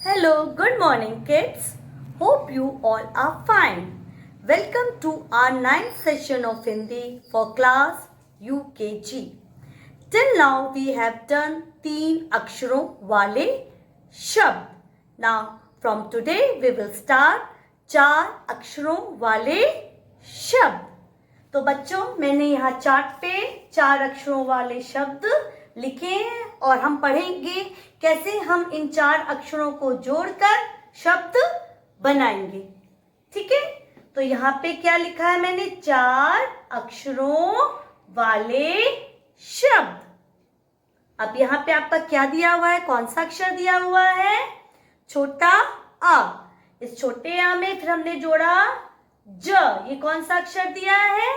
Hello, good morning kids. Hope you all are fine. Welcome to our ninth session of Hindi for class UKG. Till now we have done 3 अक्षरों वाले शब्द. Now from today we will start 4 अक्षरों वाले शब्द. तो बच्चों मैंने यहाँ चार्ट पे 4 अक्षरों वाले शब्द लिखे हैं और हम पढ़ेंगे कैसे हम इन 4 अक्षरों को जोड़कर शब्द बनाएंगे. ठीक है, तो यहाँ पे क्या लिखा है मैंने 4 अक्षरों वाले शब्द. अब यहाँ पे आपका क्या दिया हुआ है, कौन सा अक्षर दिया हुआ है, छोटा आ. इस छोटे आ में फिर हमने जोड़ा ज. ये कौन सा अक्षर दिया है,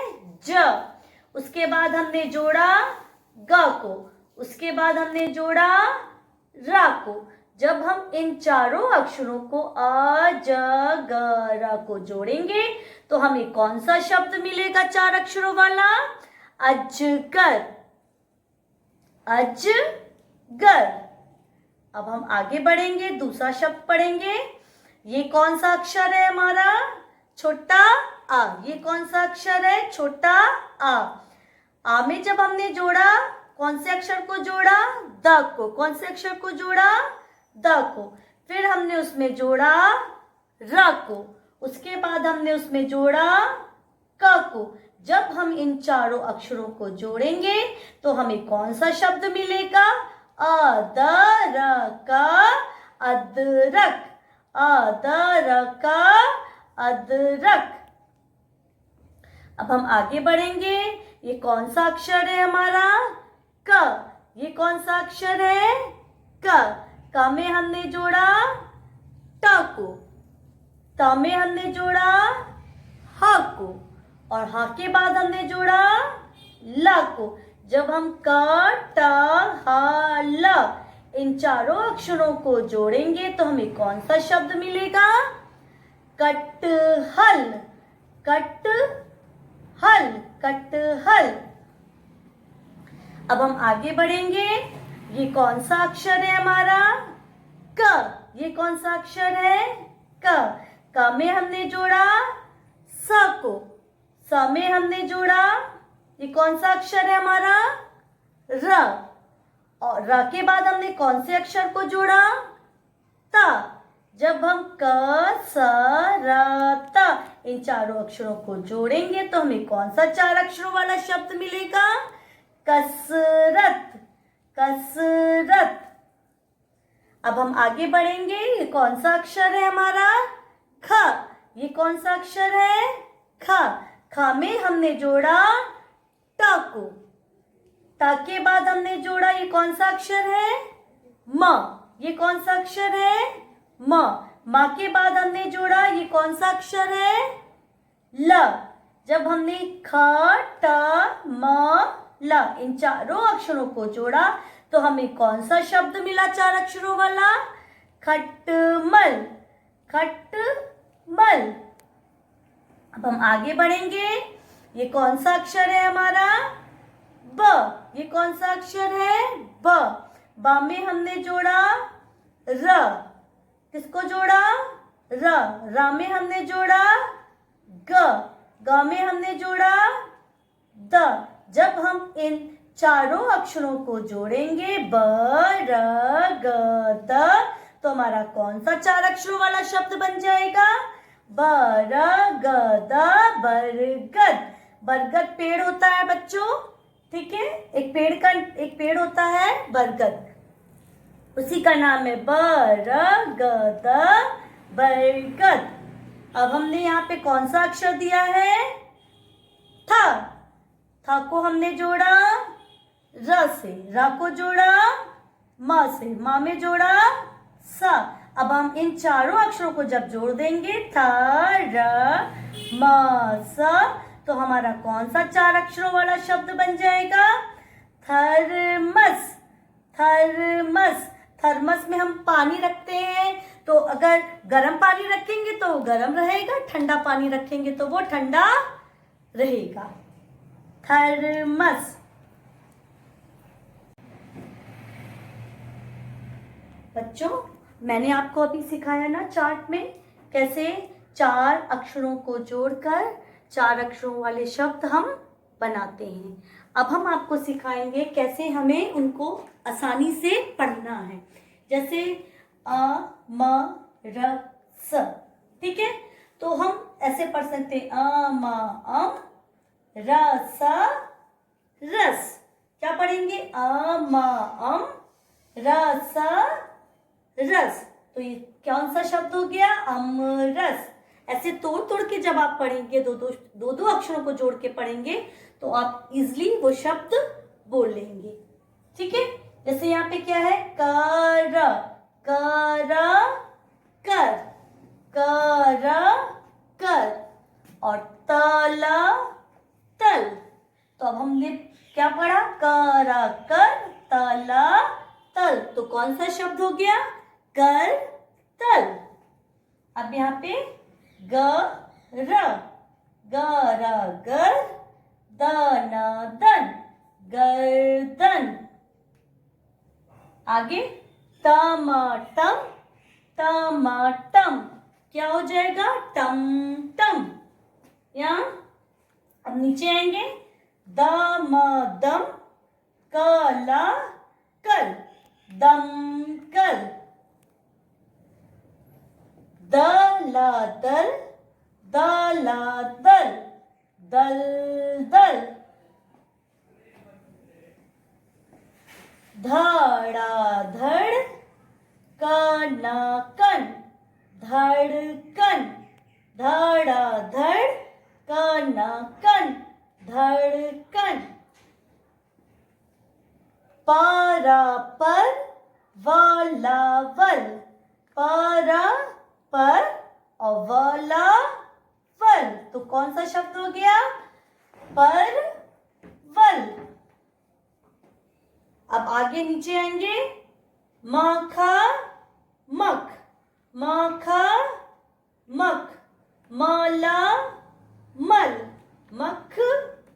ज. उसके बाद हमने जोड़ा ग को, उसके बाद हमने जोड़ा रा को. जब हम इन चारों अक्षरों को अ ज ग र को जोड़ेंगे तो हमें कौन सा शब्द मिलेगा 4 अक्षरों वाला, अजगर. अजगर. अब हम आगे बढ़ेंगे, दूसरा शब्द पढ़ेंगे. ये कौन सा अक्षर है हमारा, छोटा आ. ये कौन सा अक्षर है, छोटा आ. आ में जब हमने जोड़ा कौन से अक्षर को जोड़ा, द को. कौन से अक्षर को जोड़ा, द को. फिर हमने उसमें जोड़ा र को, उसके बाद हमने उसमें जोड़ा क को. जब हम इन चारों अक्षरों को जोड़ेंगे तो हमें कौन सा शब्द मिलेगा, अदरक. अदरक. अदरक. अदरक. अब हम आगे बढ़ेंगे. ये कौन सा अक्षर है हमारा, क. ये कौन सा अक्षर है, क. क में हमने जोड़ा ट को, त में हमने जोड़ा ह को और ह के बाद हमने जोड़ा ल को. जब हम क ट ह ल इन चारों अक्षरों को जोड़ेंगे तो हमें कौन सा शब्द मिलेगा, कटहल. कटहल. कटहल. अब हम आगे बढ़ेंगे. ये कौन सा अक्षर है हमारा, क. ये कौन सा अक्षर है, क. क में हमने जोड़ा स को, स में हमने जोड़ा, ये कौन सा अक्षर है हमारा, र. और र के बाद हमने कौन से अक्षर को जोड़ा, त. जब हम क स र त इन चारों अक्षरों को जोड़ेंगे तो हमें कौन सा 4 अक्षरों वाला शब्द मिलेगा, कसरत. कसरत. अब हम आगे बढ़ेंगे. ये कौन सा अक्षर है हमारा, ख. ये कौन सा अक्षर है, ख. ख में हमने जोड़ा ट को, त के बाद हमने जोड़ा, ये कौन सा अक्षर है, म. ये कौन सा अक्षर है, म. म के बाद हमने जोड़ा, ये कौन सा अक्षर है, ल. जब हमने ख ट म ल इन चारों अक्षरों को जोड़ा तो हमें कौन सा शब्द मिला 4 अक्षरों वाला, खटमल. खटमल. अब हम आगे बढ़ेंगे. ये कौन सा अक्षर है हमारा, ब. ये कौन सा अक्षर है, ब. ब में हमने जोड़ा र. किसको जोड़ा, र. र में हमने जोड़ा ग. ग में हमने जोड़ा द. जब हम इन चारों अक्षरों को जोड़ेंगे ब र ग द तो हमारा कौन सा 4 अक्षरों वाला शब्द बन जाएगा, बर ग द बरगद. बरगद पेड़ होता है बच्चों, ठीक है. एक पेड़ होता है बरगद, उसी का नाम है बरगद. बरगद. अब हमने यहाँ पे कौन सा अक्षर दिया है, थ. थ को हमने जोड़ा र से, र को जोड़ा म से, म में जोड़ा स. अब हम इन चारों अक्षरों को जब जोड़ देंगे थ र म स तो हमारा कौन सा 4 अक्षरों वाला शब्द बन जाएगा, थर्मस. थर्मस. थर्मस में हम पानी रखते हैं, तो अगर गर्म पानी रखेंगे तो वो गर्म रहेगा, ठंडा पानी रखेंगे तो वो ठंडा रहेगा. थर्मस. बच्चों मैंने आपको अभी सिखाया ना चार्ट में कैसे 4 अक्षरों को जोड़कर 4 अक्षरों वाले शब्द हम बनाते हैं। अब हम आपको सिखाएंगे कैसे हमें उनको आसानी से पढ़ना है। जैसे अ म र स, ठीक है, तो हम ऐसे पढ़ सकते हैं अ म अम र स रस। क्या पढ़ेंगे? अ म अम र स रस। तो ये कौन सा शब्द हो गया? अमरस। ऐसे तोड़ तोड़ के जब आप पढ़ेंगे, दो दो अक्षरों को जोड़ के पढ़ेंगे तो आप इजिली वो शब्द बोल लेंगे। ठीक है, जैसे यहाँ पे क्या है? कर, कर, कर, कर, कर, और तला, तल। तो अब हमने क्या पढ़ा? करा कर, तला तल। तो कौन सा शब्द हो गया? कर तल। अब यहाँ पे ग र, ग र गर, द न दन, गर्दन। आगे टमाटम, टमाटम। क्या हो जाएगा? टम टम। यहाँ अब नीचे आएंगे, दम दम, कला कल, दमकल। दला दल, दला दल, दल दल। धड़ा धड़, कना कन, धड़कन। धड़ा धड़, कना कन, धड़कन। पारा पर, वाला वल। पारा पर और वाला वल। तो कौन सा शब्द हो गया? पर वल। अब आगे नीचे आएंगे, माखा मख, माखा मख, माला मल, मख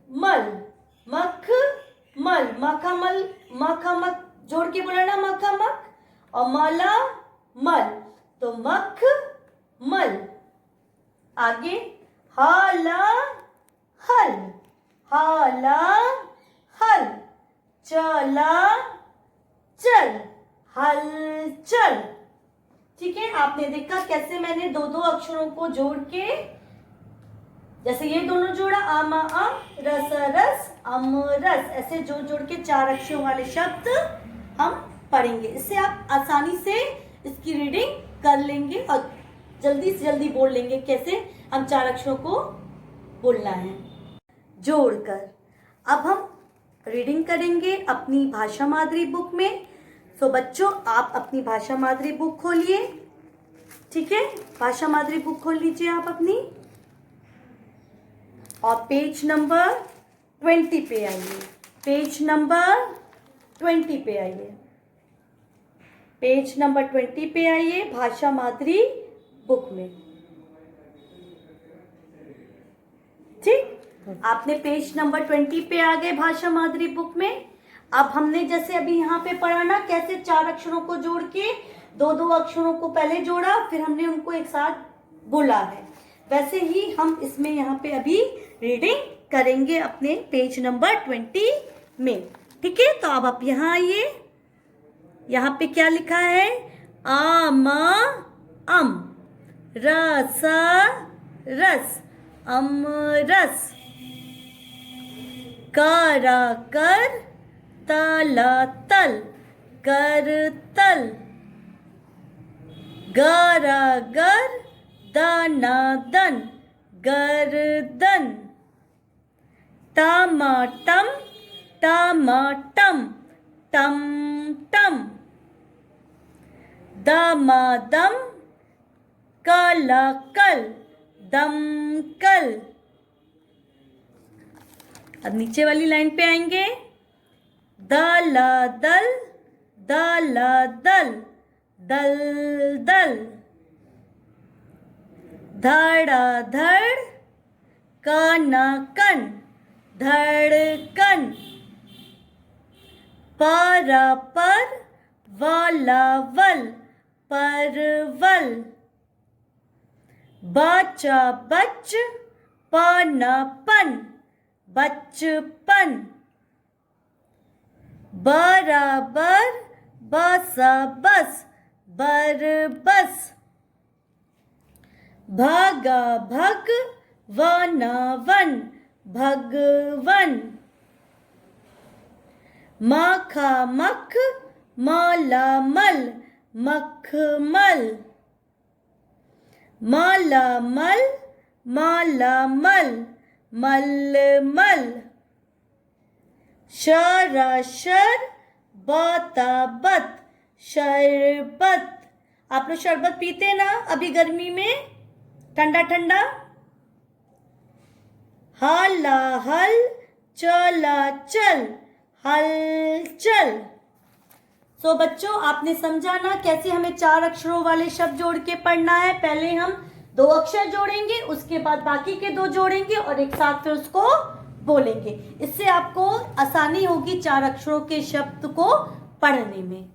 मल, मख मल। माखा मल, माखा मख जोड़ के बोलना, माखा मख, और माला मल, तो मख मल। आगे हाला हल, हाला हल, चला चल, हल चल। ठीक है, आपने देखा कैसे मैंने दो दो अक्षरों को जोड़ के, जैसे ये दोनों जोड़ा अम अम, रस रस, अमरस, ऐसे जोड़ जोड़ के 4 अक्षरों वाले शब्द हम पढ़ेंगे। इससे आप आसानी से इसकी रीडिंग कर लेंगे और जल्दी से जल्दी बोल लेंगे कैसे हम 4 अक्षरों को बोलना है जोड़कर। अब हम रीडिंग करेंगे अपनी भाषा मादरी बुक में। तो बच्चों, आप अपनी भाषा मादरी बुक खोलिए। ठीक है, भाषा मादरी बुक खोल लीजिए आप अपनी, और पेज नंबर 20 पे आइए। पेज नंबर 20 पे आइए। पेज नंबर 20 पे आइए भाषा मादरी बुक में। ठीक, आपने पेज नंबर 20 पे आ गए भाषा मादरी बुक में। अब हमने जैसे अभी यहाँ पे पढ़ा ना कैसे 4 अक्षरों को जोड़ के दो दो अक्षरों को पहले जोड़ा, फिर हमने उनको एक साथ बोला है, वैसे ही हम इसमें यहाँ पे अभी रीडिंग करेंगे अपने पेज नंबर 20 में। ठीक है, तो अब आप यहाँ आइए। यहाँ पे क्या लिखा है? आम अम, रस रस, अमरस, करा कर, तला तल, कर तल, गरा गर, दना दन, गर्दन, टमाटम, टमाटम, टम टम, दमादम, कला कल, दमकल। अब नीचे वाली लाइन पे आएंगे, दला दल, दला दल, दल दल, धड़ा धड़, कना कन, धड़कन, पारा पर, वाला वल, परवल। बचा बच पनपन, बचपन। बराबर बसा बस, बरबस। भगा भग वना वन, भगवन। मखा मख माला मल, मखमल। माला मल माला मल, मलमल। शराशर बताबत, शरबत। आप लोग शरबत पीते हैं ना अभी गर्मी में, ठंडा ठंडा। हलाहल चला चल, हलचल। सो बच्चों, आपने समझा ना कैसे हमें 4 अक्षरों वाले शब्द जोड़ के पढ़ना है। पहले हम 2 अक्षर जोड़ेंगे, उसके बाद बाकी के 2 जोड़ेंगे और एक साथ फिर उसको बोलेंगे। इससे आपको आसानी होगी 4 अक्षरों के शब्द को पढ़ने में।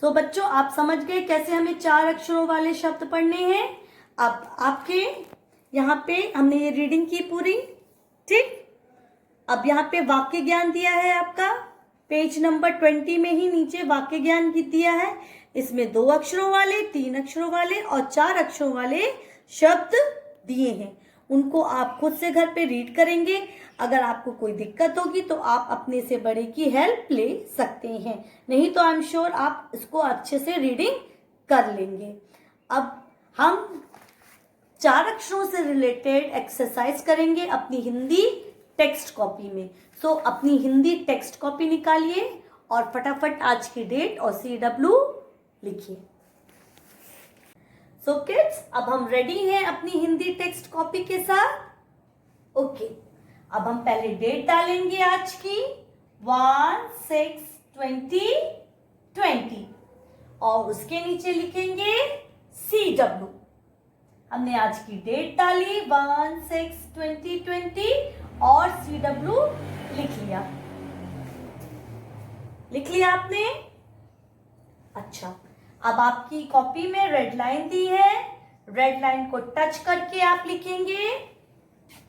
सो बच्चों, आप समझ गए कैसे हमें 4 अक्षरों वाले शब्द पढ़ने हैं। अब आपके यहाँ पे हमने ये रीडिंग की पूरी, ठीक। अब यहाँ पे वाक्य ज्ञान दिया है आपका, पेज नंबर 20 में ही नीचे वाक्य ज्ञान दिया है। इसमें 2 अक्षरों वाले, 3 अक्षरों वाले और 4 अक्षरों वाले शब्द दिए हैं। उनको आप खुद से घर पे रीड करेंगे। अगर आपको कोई दिक्कत होगी तो आप अपने से बड़े की हेल्प ले सकते हैं, नहीं तो आई एम श्योर आप इसको अच्छे से रीडिंग कर लेंगे। अब हम 4 अक्षरों से रिलेटेड एक्सरसाइज करेंगे अपनी हिंदी टेक्स्ट कॉपी में। सो अपनी हिंदी टेक्स्ट कॉपी निकालिए और फटाफट आज की डेट और CW लिखिए। सो किड्स, अब हम रेडी हैं अपनी हिंदी टेक्स्ट कॉपी के साथ। ओके, अब हम पहले डेट डालेंगे आज की 1/6/2020 और उसके नीचे लिखेंगे CW। हमने आज की डेट डाली 1/6/2020 और CW लिख लिया। लिख लिया आपने? अच्छा, अब आपकी कॉपी में रेड लाइन दी है। रेड लाइन को टच करके आप लिखेंगे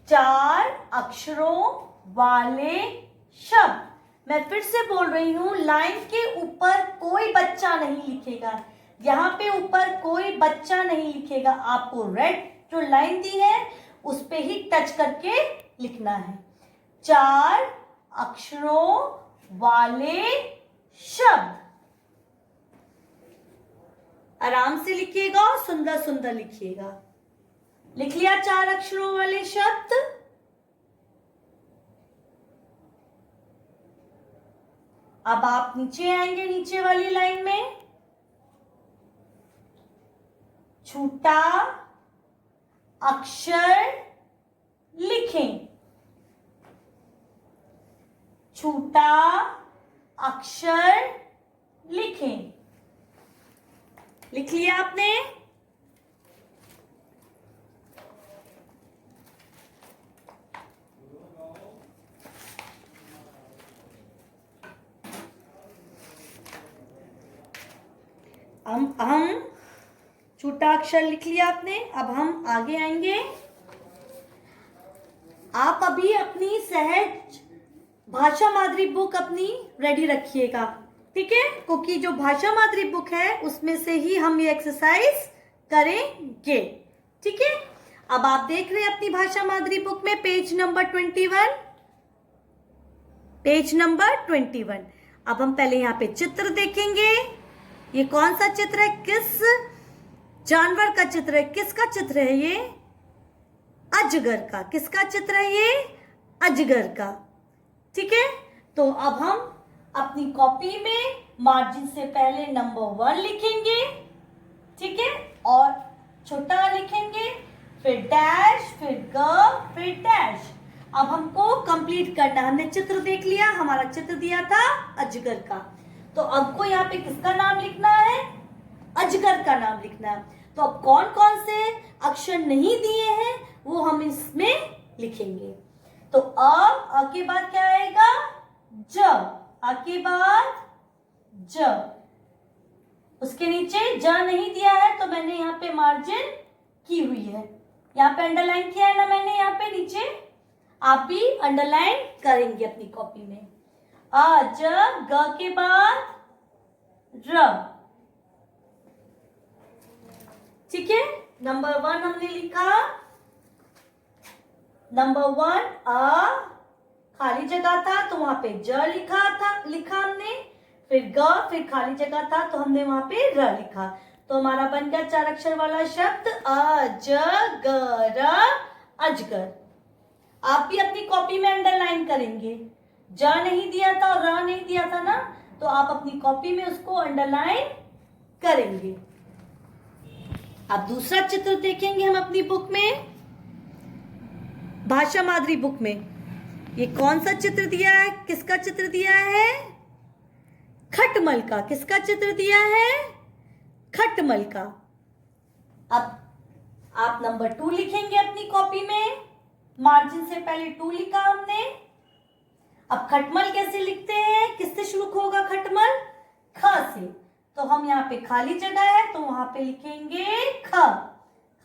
4 अक्षरों वाले शब्द। मैं फिर से बोल रही हूं, लाइन के ऊपर कोई बच्चा नहीं लिखेगा। यहाँ पे ऊपर कोई बच्चा नहीं लिखेगा। आपको रेड जो लाइन दी है उस पे ही टच करके लिखना है। 4 अक्षरों वाले शब्द। आराम से लिखिएगा और सुंदर सुंदर लिखिएगा। लिख लिया 4 अक्षरों वाले शब्द? अब आप नीचे आएंगे, नीचे वाली लाइन में छोटा अक्षर लिखें। छोटा अक्षर लिखें। लिख लिया आपने? हम छोटा अक्षर लिख लिया आपने। अब हम आगे आएंगे। आप अभी अपनी सहज भाषा मादरी बुक अपनी रेडी रखिएगा, ठीक है, क्योंकि जो भाषा मादरी बुक है उसमें से ही हम ये एक्सरसाइज करेंगे, ठीक है। अब आप देख रहे हैं अपनी भाषा मादरी बुक में पेज नंबर 21, पेज नंबर 21। अब हम पहले यहाँ पे चित्र देखेंगे। ये कौन सा चित्र है? किस जानवर का चित्र है? किसका चित्र है ये? अजगर का। किसका चित्र है ये? अजगर का, ठीक है। तो अब हम अपनी कॉपी में मार्जिन से पहले नंबर 1 लिखेंगे, ठीक है, और छोटा लिखेंगे, फिर डैश, फिर फिर डैश। अब हमको कंप्लीट करना। हमने चित्र देख लिया, हमारा चित्र दिया था अजगर का। तो अब को यहाँ पे किसका नाम लिखना है? अजगर का नाम लिखना है। तो अब कौन कौन से अक्षर नहीं दिए हैं वो हम इसमें लिखेंगे। तो अ के बाद क्या आएगा? ज। अ के बाद ज। उसके नीचे ज नहीं दिया है तो मैंने यहाँ पे मार्जिन की हुई है, यहाँ पे अंडरलाइन किया है ना मैंने यहाँ पे नीचे, आप भी अंडरलाइन करेंगे अपनी कॉपी में। अ ज ग के बाद र, ठीक है। नंबर 1 हमने लिखा, नंबर 1 अ खाली जगह था तो वहां पे ज लिखा हमने, फिर ग, फिर खाली जगह था तो हमने वहां पे र लिखा, तो हमारा बन गया 4 अक्षर वाला शब्द अ ज ग र अजगर। आप भी अपनी कॉपी में अंडरलाइन करेंगे, ज नहीं दिया था और र नहीं दिया था ना, तो आप अपनी कॉपी में उसको अंडरलाइन करेंगे। अब दूसरा चित्र देखेंगे हम अपनी बुक में, भाषा माधुरी बुक में। ये कौन सा चित्र दिया है, किसका चित्र दिया है? खटमल का। किसका चित्र दिया है? खटमल का। अब आप नंबर 2 लिखेंगे अपनी कॉपी में, मार्जिन से पहले 2 लिखा हमने। अब खटमल कैसे लिखते हैं, किससे शुरू होगा खटमल? ख से, तो हम यहाँ पे खाली जगह है तो वहां पे लिखेंगे ख,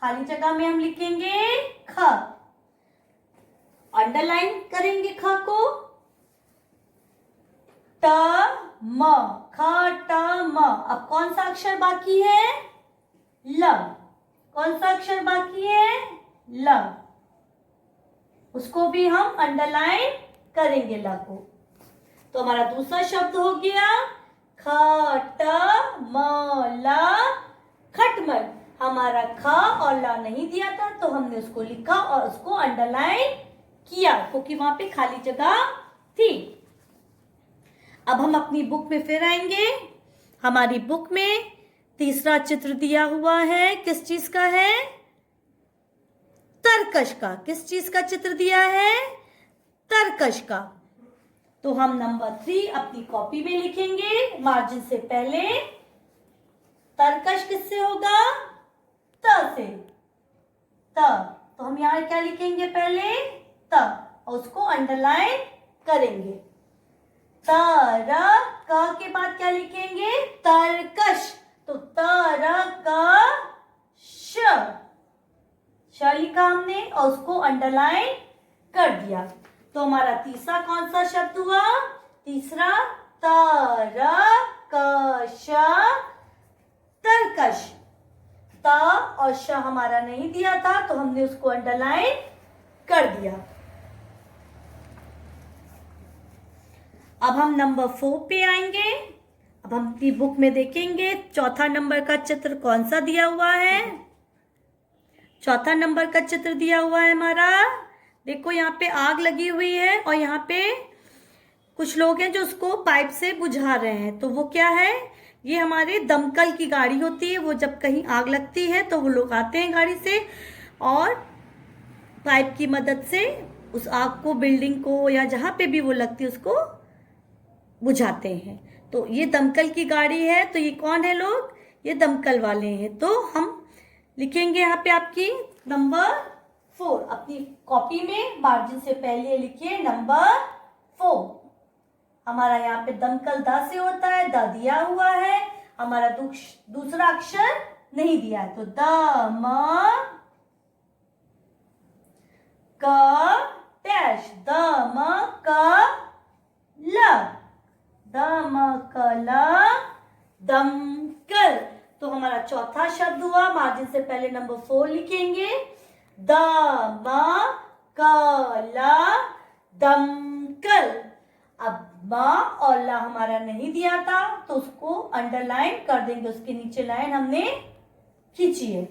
खाली जगह में हम लिखेंगे ख, अंडरलाइन करेंगे ख को। ट म, ख ट म। अब कौन सा अक्षर बाकी है? ल। कौन सा अक्षर बाकी है? ल, उसको भी हम अंडरलाइन करेंगे ल को। तो हमारा दूसरा शब्द हो गया ख ट म ल, खटमल। हमारा ख और ल नहीं दिया था तो हमने उसको लिखा और उसको अंडरलाइन किया क्योंकि वहां पे खाली जगह थी। अब हम अपनी बुक में फिर आएंगे। हमारी बुक में तीसरा चित्र दिया हुआ है, किस चीज का है? तरकश का। किस चीज का चित्र दिया है? तरकश का। तो हम नंबर 3 अपनी कॉपी में लिखेंगे मार्जिन से पहले। तरकश किससे होगा? त से। त, तो हम यहां क्या लिखेंगे पहले? त, और उसको अंडरलाइन करेंगे। तर क के बाद क्या लिखेंगे? तरकश। तो तरकश, श लिखा हमने और उसको अंडरलाइन कर दिया। तो हमारा तीसरा कौन सा शब्द हुआ? तीसरा तरकश, तरकश। त और श हमारा नहीं दिया था तो हमने उसको अंडरलाइन कर दिया। अब हम नंबर 4 पे आएंगे। अब हम अपनी बुक में देखेंगे चौथा नंबर का चित्र कौन सा दिया हुआ है। चौथा नंबर का चित्र दिया हुआ है हमारा, देखो यहाँ पे आग लगी हुई है और यहाँ पे कुछ लोग हैं जो उसको पाइप से बुझा रहे हैं। तो वो क्या है? ये हमारे दमकल की गाड़ी होती है। वो जब कहीं आग लगती है तो वो लोग आते हैं गाड़ी से और पाइप की मदद से उस आग को, बिल्डिंग को या जहाँ पे भी वो लगती है उसको बुझाते हैं। तो ये दमकल की गाड़ी है। तो ये कौन है लोग? ये दमकल वाले हैं। तो हम लिखेंगे यहाँ पे आपकी नंबर 4 अपनी कॉपी में, मार्जिन से पहले लिखिए नंबर 4। हमारा यहाँ पे दमकल द से होता है, द दिया हुआ है। हमारा दूसरा अक्षर नहीं दिया है तो द म क डैश, द म क ल, द म क ल, दमकल। तो हमारा चौथा शब्द हुआ, मार्जिन से पहले नंबर 4 लिखेंगे द म क ल, दमकल। अब म और ला हमारा नहीं दिया था तो उसको अंडरलाइन कर देंगे, उसके नीचे लाइन हमने खींची है।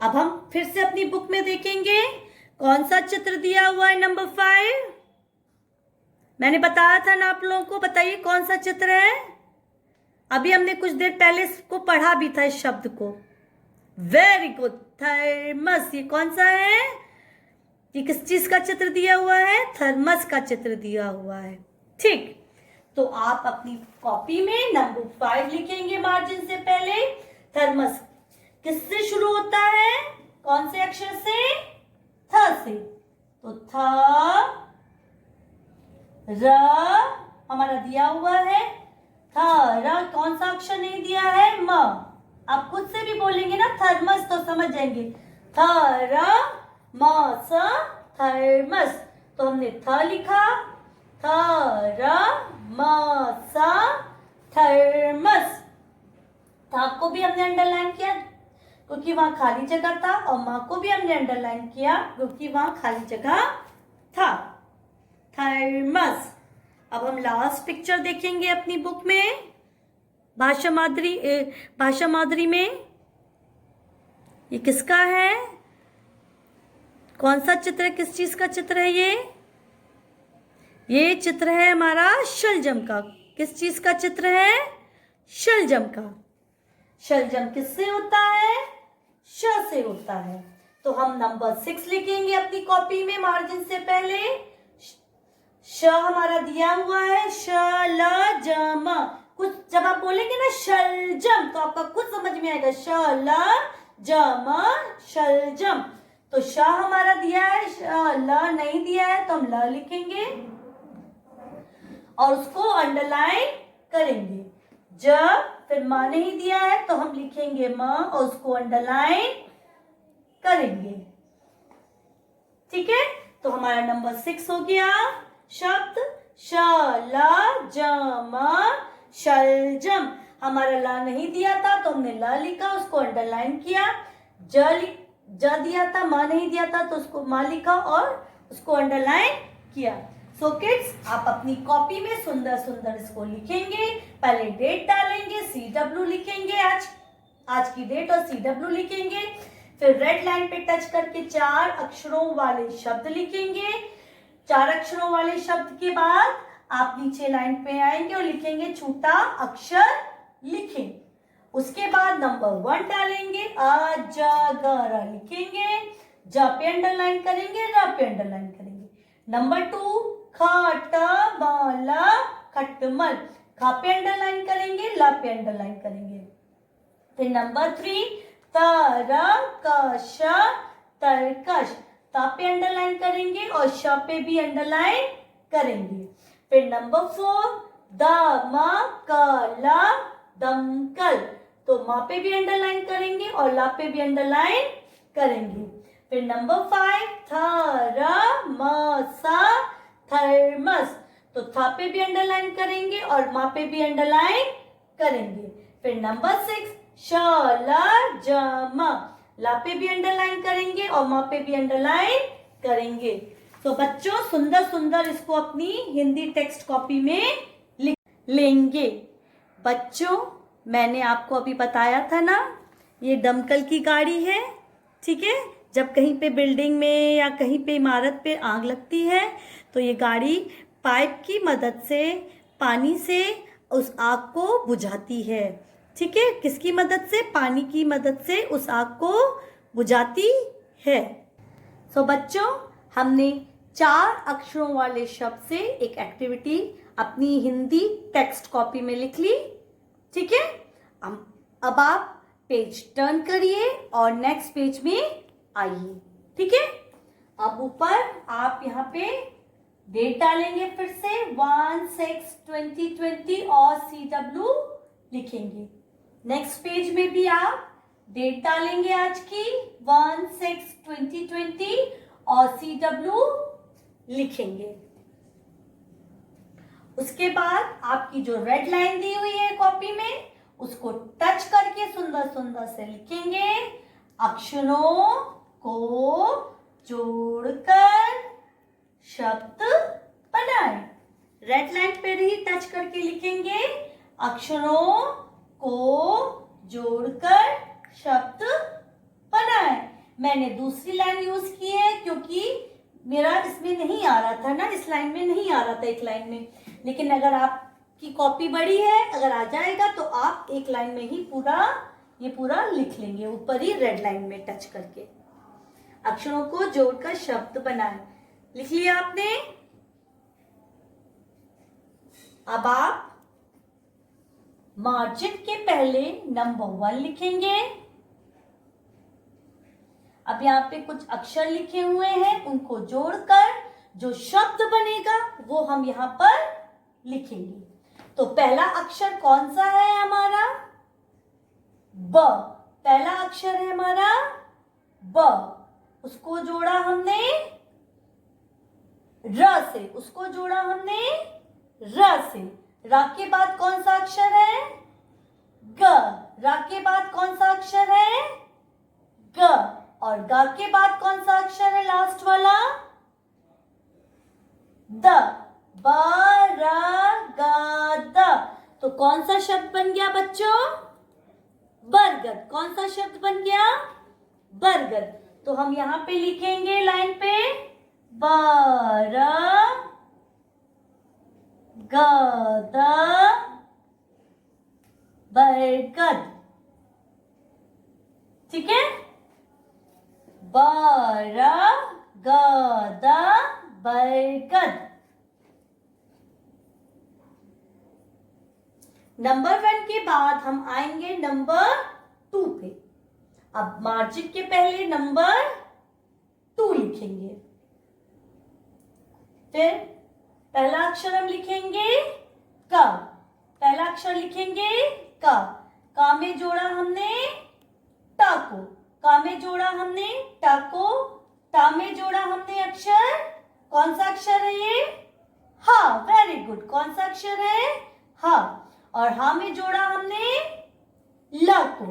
अब हम फिर से अपनी बुक में देखेंगे कौन सा चित्र दिया हुआ है। नंबर 5 मैंने बताया था ना आप लोगों को, बताइए कौन सा चित्र है। अभी हमने कुछ देर पहले इसको पढ़ा भी था इस शब्द को। Very good, thermos. ये कौन सा है? ये किस चीज का चित्र दिया हुआ है? थर्मस का चित्र दिया हुआ है। ठीक, तो आप अपनी कॉपी में नंबर 5 लिखेंगे मार्जिन से पहले। थर्मस किससे शुरू होता है? कौन से अक्षर से? थ से। तो थ र हमारा दिया हुआ है थ, र कौन सा अक्षर नहीं दिया है म। आप खुद से भी बोलेंगे ना थर्मस तो समझ जाएंगे। थ र म स थर्मस, तो हमने थ लिखा, थ र म स थर्मस। था को भी हमने अंडरलाइन किया क्योंकि वहां खाली जगह था, और माँ को भी हमने अंडरलाइन किया क्योंकि वहां खाली जगह था। थर्मस। अब हम लास्ट पिक्चर देखेंगे अपनी बुक में, भाषा माधुरी में। ये किसका है, कौन सा चित्र, किस चीज का चित्र है ये चित्र है हमारा शलजम का। किस चीज का चित्र है, शलजम का। शलजम किससे होता है, श से होता है। तो हम नंबर 6 लिखेंगे अपनी कॉपी में मार्जिन से पहले। श हमारा दिया हुआ है, शलजम। कुछ जब आप बोलेंगे ना शलजम तो आपका कुछ समझ में आएगा, शलजम शलजम। तो श हमारा दिया है, ल नहीं दिया है तो हम ल लिखेंगे और उसको अंडरलाइन करेंगे। ज फिर माँ नहीं दिया है तो हम लिखेंगे म और उसको अंडरलाइन करेंगे। ठीक है, तो हमारा नंबर 6 हो गया शब्द शलजम शलजम। हमारा ला नहीं दिया था तो हमने ला लिखा, उसको अंडरलाइन किया। ज दिया था, माँ नहीं दिया था तो उसको माँ लिखा और उसको अंडरलाइन किया। सो किड्स, आप अपनी कॉपी में सुंदर सुंदर इसको लिखेंगे। पहले डेट डालेंगे, CW लिखेंगे, आज की डेट और CW लिखेंगे। फिर रेड लाइन पे टच करके 4 अक्षरों वाले शब्द लिखेंगे। 4 अक्षरों वाले शब्द के बाद आप नीचे लाइन पे आएंगे और लिखेंगे छोटा अक्षर लिखें। उसके बाद नंबर 1 डालेंगे, अजगर लिखेंगे, ज पे अंडरलाइन करेंगे, र पे अंडरलाइन करेंगे। नंबर 2 खटमल खटमल, ख पे अंडरलाइन करेंगे, ल पे अंडरलाइन करेंगे। फिर नंबर 3 तरकश तरकश, त पे अंडरलाइन करेंगे और श पे भी अंडरलाइन करेंगे। फिर नंबर 4 दमकल दमकल, तो माँ पे भी अंडरलाइन करेंगे और ला पे भी अंडरलाइन करेंगे। फिर नंबर 5 थर्मस थर्मस, तो था पे भी अंडरलाइन करेंगे और माँ पे भी अंडरलाइन करेंगे। फिर नंबर 6 शलजम, ला पे भी अंडरलाइन करेंगे और माँ पे भी अंडरलाइन करेंगे। तो बच्चों सुंदर सुंदर इसको अपनी हिंदी टेक्स्ट कॉपी में लिख लेंगे। बच्चों मैंने आपको अभी बताया था ना, ये दमकल की गाड़ी है। ठीक है, जब कहीं पे बिल्डिंग में या कहीं पे इमारत पे आग लगती है तो ये गाड़ी पाइप की मदद से पानी से उस आग को बुझाती है। ठीक है, किसकी मदद से, पानी की मदद से उस आग को बुझाती है। तो बच्चों हमने 4 अक्षरों वाले शब्द से एक एक्टिविटी अपनी हिंदी टेक्स्ट कॉपी में लिख ली। ठीक है, अब आप पेज टर्न करिए और नेक्स्ट पेज में आइए। ठीक है, अब ऊपर आप यहाँ पे डेट डालेंगे, फिर से 1/6/2020 और CW लिखेंगे। नेक्स्ट पेज में भी आप डेट डालेंगे आज की 1/6/2020 और CW लिखेंगे। उसके बाद आपकी जो रेड लाइन दी हुई है कॉपी में उसको टच करके सुंदर सुंदर से लिखेंगे, अक्षरों को जोड़कर शब्द बनाएं। रेड लाइन पे ही टच करके लिखेंगे, अक्षरों को जोड़कर शब्द बनाएं। मैंने दूसरी लाइन यूज की है क्योंकि मेरा इसमें नहीं आ रहा था ना, इस लाइन में नहीं आ रहा था एक लाइन में, लेकिन अगर आपकी कॉपी बड़ी है, अगर आ जाएगा तो आप एक लाइन में ही ये पूरा लिख लेंगे, ऊपर ही रेड लाइन में टच करके। अक्षरों को जोड़कर शब्द बनाएं, लिख लिया आपने। अब आप मार्जिन के पहले नंबर 1 लिखेंगे। अब यहाँ पे कुछ अक्षर लिखे हुए हैं, उनको जोड़कर जो शब्द बनेगा वो हम यहाँ पर लिखेंगे। तो पहला अक्षर कौन सा है हमारा? ब। पहला अक्षर है हमारा ब, उसको जोड़ा हमने र से, उसको जोड़ा हमने र से। रा के बाद कौन सा अक्षर है? ग। रा के बाद कौन सा अक्षर है? ग। और ग के बाद कौन सा अक्षर है लास्ट वाला? द। ब र ग द। तो कौन सा शब्द बन गया बच्चों? बरगद। कौन सा शब्द बन गया? बरगद। तो हम यहां पे लिखेंगे लाइन पे बर गद बरगद। ठीक है, बर गद बरगद। नंबर 1 के बाद हम आएंगे नंबर 2 पे। अब मार्जिन के पहले नंबर 2 लिखेंगे। फिर पहला अक्षर हम लिखेंगे क। पहला अक्षर लिखेंगे क। का में जोड़ा हमने ट को। का में जोड़ा हमने ट को। टा में जोड़ा हमने अक्षर, कौन सा अक्षर है ये? हा। Very good. कौन सा अक्षर है? हा। और हा में जोड़ा हमने ल को।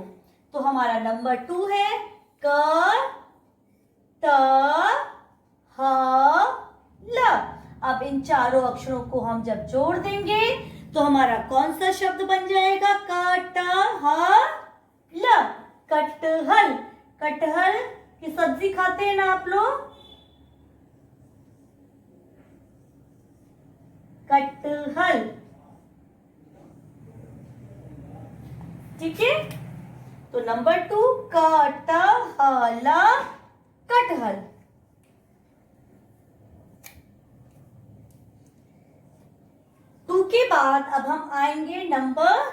तो हमारा नंबर 2 है क ट ह ल। अब इन चारों अक्षरों को हम जब जोड़ देंगे तो हमारा कौन सा शब्द बन जाएगा? क ट ह ल। कटहल। कटहल की सब्जी खाते हैं ना आप लोग? कटहल। ठीक है, तो नंबर 2 कटहल, कटहल। टू के बाद अब हम आएंगे नंबर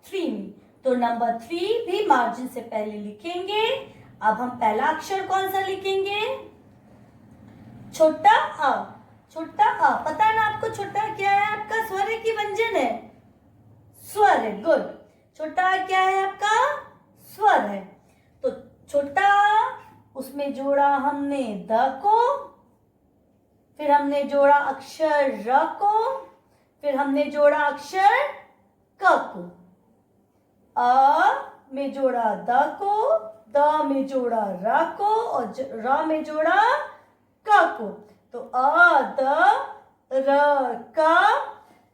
3 में। तो नंबर 3 भी मार्जिन से पहले लिखेंगे। अब हम पहला अक्षर कौन सा लिखेंगे? छोटा अ। छोटा अ, पता है ना आपको छोटा क्या है? आपका स्वर है कि व्यंजन है? स्वर है। गुड। छोटा क्या है आपका? स्वर है। तो छोटा उसमें जोड़ा हमने द को, फिर हमने जोड़ा अक्षर र को, फिर हमने जोड़ा अक्षर क को। अ में जोड़ा द को, द में जोड़ा र को और र में जोड़ा क को। तो अ द र क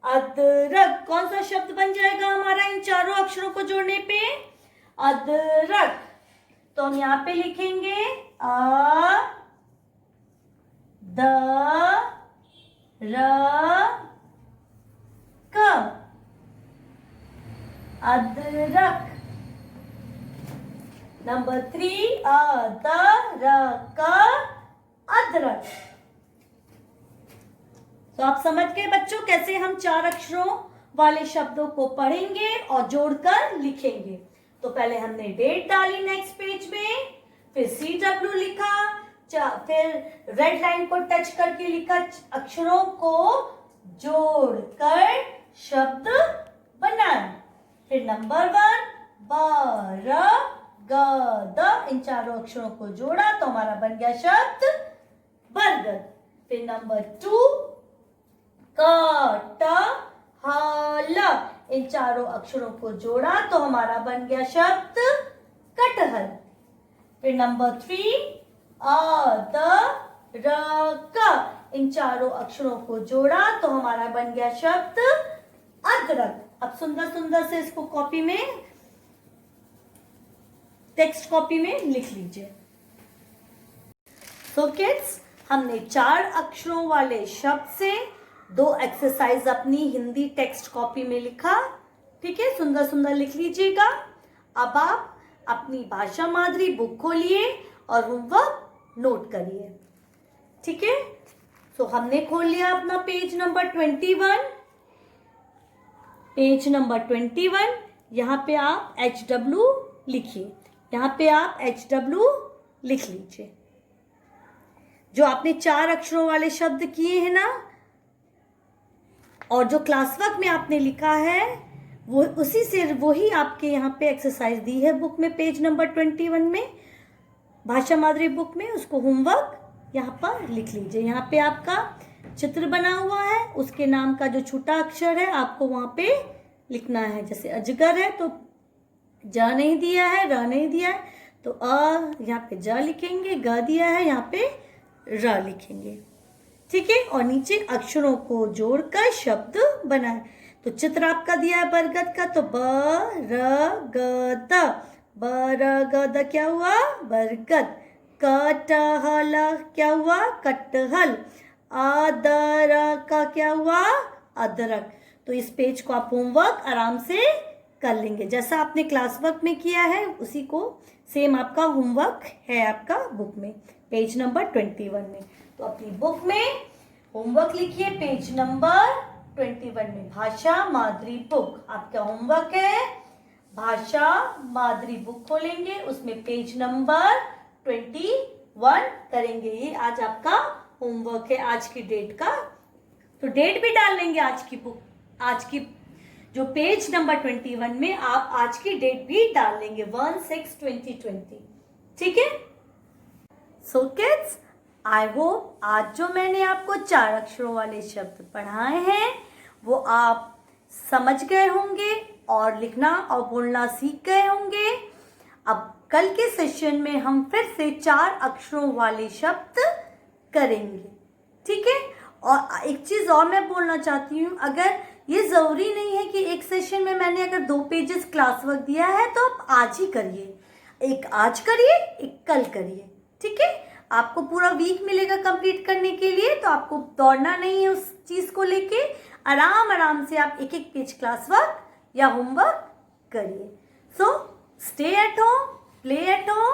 अदरक। कौन सा शब्द बन जाएगा हमारा इन चारों अक्षरों को जोड़ने पे? अदरक। तो हम यहां पे लिखेंगे अ द र क अदरक। नंबर 3 अ द र क अदरक। तो आप समझ गए बच्चों कैसे हम 4 अक्षरों वाले शब्दों को पढ़ेंगे और जोड़कर लिखेंगे। तो पहले हमने डेट डाली नेक्स्ट पेज में, फिर CW लिखा, फिर रेड लाइन को टच करके लिखा, अक्षरों को जोड़कर शब्द बनाए। फिर नंबर 1 बर गद, इन चारों अक्षरों को जोड़ा तो हमारा बन गया शब्द बरगद। फिर नंबर 2 कटहल, इन चारों अक्षरों को जोड़ा तो हमारा बन गया शब्द कटहल। फिर नंबर 3 अदरक, इन चारों अक्षरों को जोड़ा तो हमारा बन गया शब्द अदरक। अब सुंदर सुंदर से इसको कॉपी में, टेक्स्ट कॉपी में लिख लीजिए। सो किड्स, हमने 4 अक्षरों वाले शब्द से 2 एक्सरसाइज अपनी हिंदी टेक्स्ट कॉपी में लिखा। ठीक है, सुंदर सुंदर लिख लीजिएगा। अब आप अपनी भाषा माधुरी बुक खोलिए और होमवर्क नोट करिए। ठीक है, सो हमने खोल लिया अपना पेज नंबर 21। पेज नंबर 21, यहाँ पे आप HW लिखिए। यहाँ पे आप HW लिख लीजिए। जो आपने 4 अक्षरों वाले शब्द किए हैं ना, और जो क्लास वर्क में आपने लिखा है वो उसी से वही आपके यहाँ पे एक्सरसाइज दी है बुक में, पेज नंबर 21 में, भाषा माधुरी बुक में। उसको होमवर्क यहाँ पर लिख लीजिए। यहाँ पे आपका चित्र बना हुआ है, उसके नाम का जो छोटा अक्षर है आपको वहाँ पे लिखना है। जैसे अजगर है तो जा नहीं दिया है, र नहीं दिया है तो यहाँ पे जा लिखेंगे, ग दिया है यहाँ पे र लिखेंगे, ठीक है। और नीचे अक्षरों को जोड़कर शब्द बनाए। तो चित्र आपका दिया है बरगद का, तो ब र ग द, ब र ग द क्या हुआ, बरगद। कटहल क्या हुआ, कटहल। अदरक का क्या हुआ, अदरक। तो इस पेज को आप होमवर्क आराम से कर लेंगे, जैसा आपने क्लास वर्क में किया है उसी को सेम आपका होमवर्क है आपका बुक में, पेज नंबर 21 में। तो अपनी बुक में होमवर्क लिखिए पेज नंबर 21 में, भाषा माधुरी बुक आपका होमवर्क है। भाषा माधुरी बुक खोलेंगे, उसमें पेज नंबर 21 करेंगे। ये आज आपका होमवर्क है, आज की डेट का। तो डेट भी डाल लेंगे आज की बुक, आज की जो पेज नंबर 21 में आप आज की डेट भी डाल लेंगे, 1/6/2020, ठीक है। सो किड्स, आई होप आज जो मैंने आपको 4 अक्षरों वाले शब्द पढ़ाए हैं वो आप समझ गए होंगे और लिखना और बोलना सीख गए होंगे। अब कल के सेशन में हम फिर से 4 अक्षरों वाले शब्द करेंगे, ठीक है। और एक चीज और मैं बोलना चाहती हूँ, अगर ये जरूरी नहीं है कि एक सेशन में मैंने अगर 2 पेजेस क्लास वर्क दिया है तो आप आज ही करिए, एक आज करिए एक कल करिए, ठीक है। आपको पूरा वीक मिलेगा कंप्लीट करने के लिए, तो आपको दौड़ना नहीं है उस चीज को लेके, आराम आराम से आप एक एक पेज क्लास वर्क या होमवर्क करिए। So stay at home, play at home,